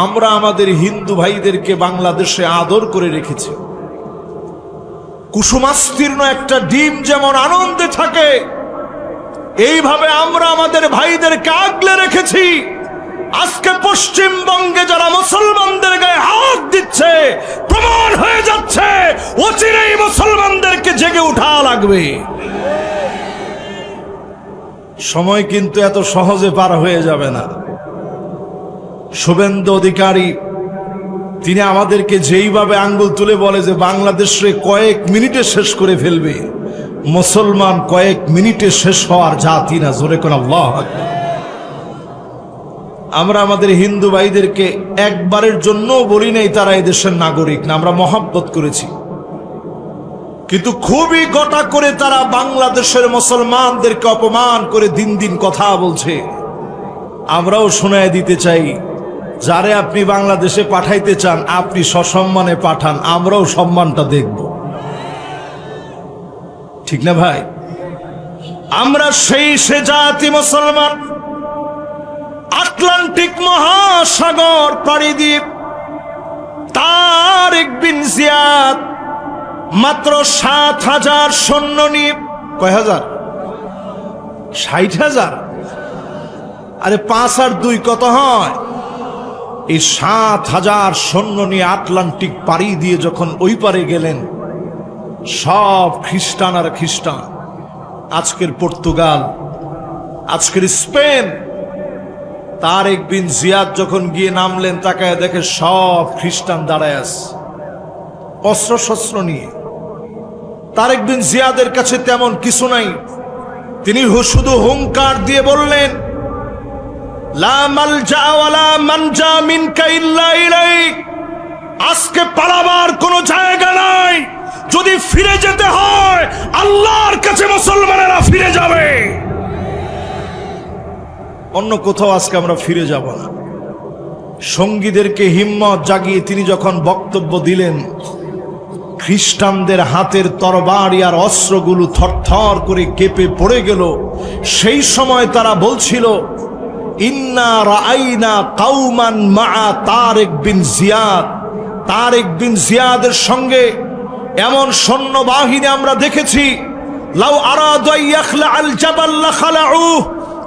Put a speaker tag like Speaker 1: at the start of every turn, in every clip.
Speaker 1: আমরা আমাদের হিন্দু ভাইদেরকে বাংলাদেশে আদর করে রেখেছি। কুসুমাস্তীর্ণ একটা ডিম যেমন আনন্দে থাকে, এইভাবে আমরা আমাদের ভাইদেরকে আগলে রেখেছি। আজকে পশ্চিমবঙ্গে যারা মুসলমানদের গায়ে হাত দিচ্ছে, প্রমাণ হয়ে যাচ্ছে অচিরেই মুসলমানদেরকে জেগে উঠা লাগবে। সময় কিন্তু এত সহজে পার হয়ে যাবে না। শুভেন্দু অধিকারী তিনি আমাদেরকে যেইভাবে আঙ্গুল তুলে বলে যে বাংলাদেশে কয়েক মিনিটে শেষ করে ফেলবে, মুসলমান কয়েক মিনিটে শেষ হওয়ার জাতি না। জোরে কোন আল্লাহু আকবার। আমরা আমাদের হিন্দু ভাইদেরকে একবারের জন্য বলি নাই তারা এই দেশের নাগরিক না, আমরা মহব্বত করেছি। কিন্তু খুবই গোটা করে তারা বাংলাদেশের মুসলমানদেরকে অপমান করে দিন দিন কথা বলছে। আমরাও শোনায় দিতে চাই, যারে আপনি বাংলাদেশে পাঠাইতে চান আপনি সসম্মানে পাঠান, আমরাও সম্মানটা দেখব। ঠিক না ভাই? আমরা সে জাতি মুসলমান, আটলান্টিক মহাসাগর পাড়ি দিয়ে তারেক বিন জিয়াদ মাত্র ৭,০০০ সৈন্য নিয়ে, কয় হাজার? ৬০,০০০। আরে ৫ আর ২ কত হয়? এই ৭,০০০ সৈন্য নিয়ে আটলান্টিক পাড়ি দিয়ে যখন ওই পারে গেলেন, সব খ্রিস্টান আর খ্রিস্টান। আজকের পর্তুগাল, আজকের স্পেন। তারেক বিন জিয়াদ যখন গিয়ে নামলেন, তাকায় দেখে সব খ্রিস্টান দাঁড়ায় আছে অস্ত্র শস্ত্র নিয়ে। তারেক বিন জিয়াদের কাছে তেমন কিছু নাই, তিনি শুধু হুঙ্কার দিয়ে বললেন, লা মালজা ওয়ালা মানজা মিনকা ইল্লা ইলাইক। আজকে পালাবার কোনো জায়গা নাই, যদি ফিরে যেতে হয় আল্লাহর কাছে মুসলমানেরা ফিরে যাবে, অন্য কোথাও আজকে আমরা ফিরে যাব না। সঙ্গীদেরকে হিম্মত জাগিয়ে তিনি যখন বক্তব্য দিলেন, খ্রিস্টানদের হাতের তরবারি আর অস্ত্রগুলো থরথর করে কেঁপে পড়ে গেল। সেই সময় তারা বলছিল, ইন্না রাআইনা কাউমান মা তারেক বিন জিয়াদ। তারেক বিন জিয়াদের সঙ্গে এমন সৈন্যবাহিনী আমরা দেখেছি, লাউ আরাদু ইয়াখলা আল জাবাল লাখালাউ।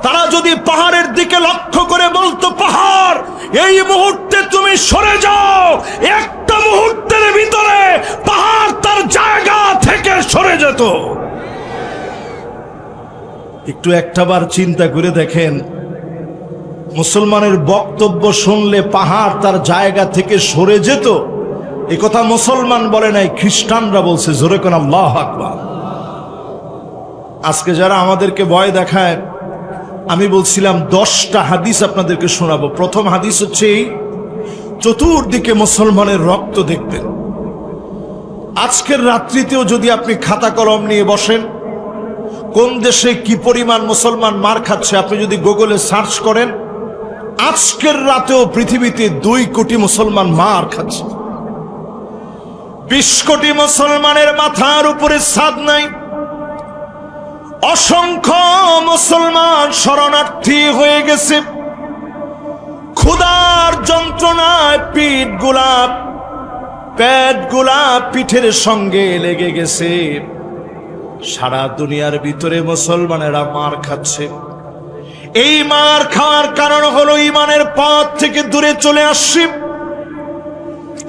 Speaker 1: তারা যদি পাহাড়ের দিকে লক্ষ্য করে বলতো, পাহাড় এই মুহূর্তে তুমি সরে যাও, একটা মুহূর্তের ভিতরে পাহাড় তার জায়গা থেকে সরে যেত। একটু একটাবার চিন্তা করে দেখেন, মুসলমানের বক্তব্য শুনলে পাহাড় তার জায়গা থেকে সরে যেত। এই কথা মুসলমান বলে নাই, খ্রিস্টানরা বলছে। জোরে কোন আল্লাহু আকবার। আজকে যারা আমাদেরকে ভয় দেখায়, আমি বলছিলাম 10টা হাদিস আপনাদেরকে শোনাবো। প্রথম হাদিস হচ্ছে এই, চতুর্দিকে মুসলমানের রক্ত দেখবেন। আজকের রাত্রিতেও যদি আপনি খাতা কলম নিয়ে বসেন, কোন দেশে কি পরিমাণ মুসলমান মার খাচ্ছে আপনি যদি গুগলে সার্চ করেন, আজকের রাতেও পৃথিবীতে 2 কোটি মুসলমান মার খাচ্ছে। 20 কোটি মুসলমানের মাথার উপরে ছাদ নাই। অসংখ্য মুসলমান শরণার্থী হয়ে গেছে। ক্ষুধার যন্ত্রণায় পেট গুলা পিঠের সঙ্গে লেগে গেছে। সারা দুনিয়ার ভিতরে মুসলমানেরা মার খাচ্ছে। এই মার খাওয়ার কারণ হলো ঈমানের পথ থেকে দূরে চলে আসছি,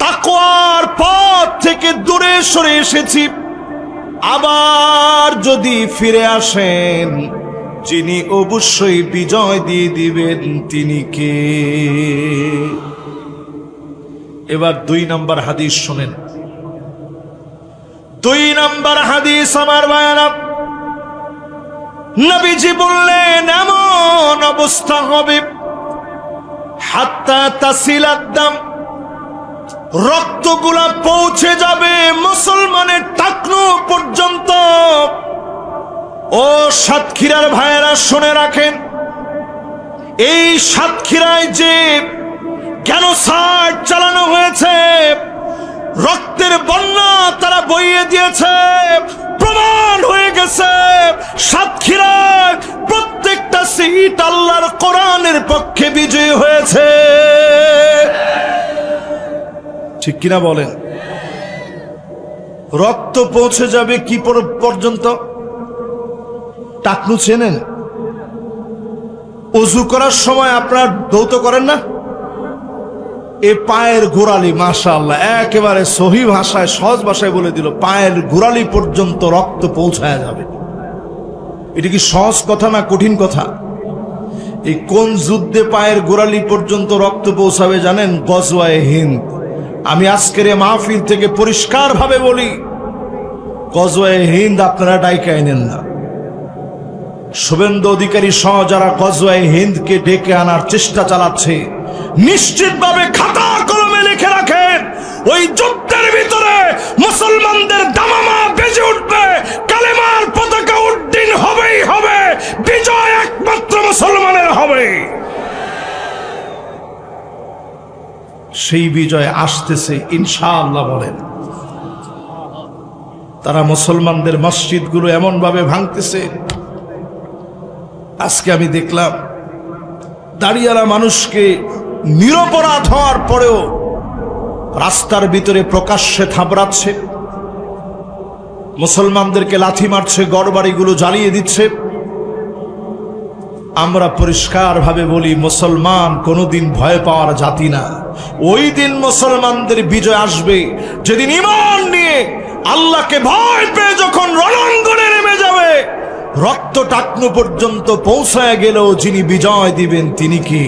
Speaker 1: তাকওয়ার পথ থেকে দূরে সরে এসেছি। আবার যদি ফিরে আসেন, যিনি অবশ্যই বিজয় দিয়ে দিবেন তিনি কে? এবার 2 নম্বর হাদিস শুনেন। 2 নম্বর হাদিস আমার ভাইরা, নবীজি বললেন এমন অবস্থা হবে, হাত্তা তাসিলাদ দাম, রক্তগুলা পৌঁছে যাবে মুসলমানের টাকনু পর্যন্ত। ও সাতক্ষীরার ভাইয়েরা শুনে রাখেন, এই সাতক্ষীরায় যে জেনোসাইড চালানো হয়েছে, রক্তের বন্যা তারা বইয়ে দিয়েছে, প্রমাণ হয়ে গেছে। সাতক্ষীরায় প্রত্যেকটা সিট আল্লাহর কোরআনের পক্ষে বিজয়ী হয়েছে। ঠিক কিনা বলেন? রক্ত পৌঁছে যাবে কি পর্যন্ত? টাকনু চেনেন? অজু করার সময় আপনার দৌত করেন না? এ পায়ের গোড়ালি, মাশাআল্লাহ, একেবারে সহি ভাষায়, সহজ ভাষায় বলে দিল, পায়ের গোড়ালি পর্যন্ত রক্ত পৌঁছায় যাবে। এটা কি সহজ কথা না কঠিন কথা? এই কোন যুদ্ধে পায়ের গোড়ালি পর্যন্ত রক্ত পৌঁছাবে জানেন? গজওয়ায়ে হিন্দ। আমি আজকের এই মাহফিল থেকে পরিষ্কার ভাবে বলি, গজওয়ায়ে হিন্দ আপনারা ডাইকা এনেন না। শুভেন্দু অধিকারী সহ যারা গজওয়ায়ে হিন্দকে ডেকে আনার চেষ্টা চালাচ্ছে, নিশ্চিতভাবে খাতা কলমে লিখে রাখেন, ওই যুদ্ধের ভিতরে মুসলমানদের দামামা বেজে উঠবে, কালেমার পতাকা উড্ডীন হবেই হবে, বিজয় একমাত্র মুসলমানের হবে। সেই বিজয় আসতেছে ইনশাআল্লাহ বলেন। তারা মুসলমানদের মসজিদগুলো এমন ভাবে ভাঙতেছে, আজকে আমি দেখলাম দাঁড়িয়ালা মানুষকে নিরপরাধ হওয়ার পরেও রাস্তার ভিতরে প্রকাশ্যে থাবড়াচ্ছে, মুসলমানদেরকে লাথি মারছে, গড়বাড়িগুলো জ্বালিয়ে দিচ্ছে। আমরা পরিষ্কার ভাবে বলি, মুসলমান কোনোদিন ভয় পাওয়ার জাতি না। ওই দিন মুসলমানদের বিজয় আসবে যেদিন ঈমান নিয়ে আল্লাহকে ভয় পেয়ে যখন রণাঙ্গনে নেমে যাবে, রক্ত টাকনু পর্যন্ত পৌঁছায় গেলেও যিনি বিজয় দিবেন তিনি কি?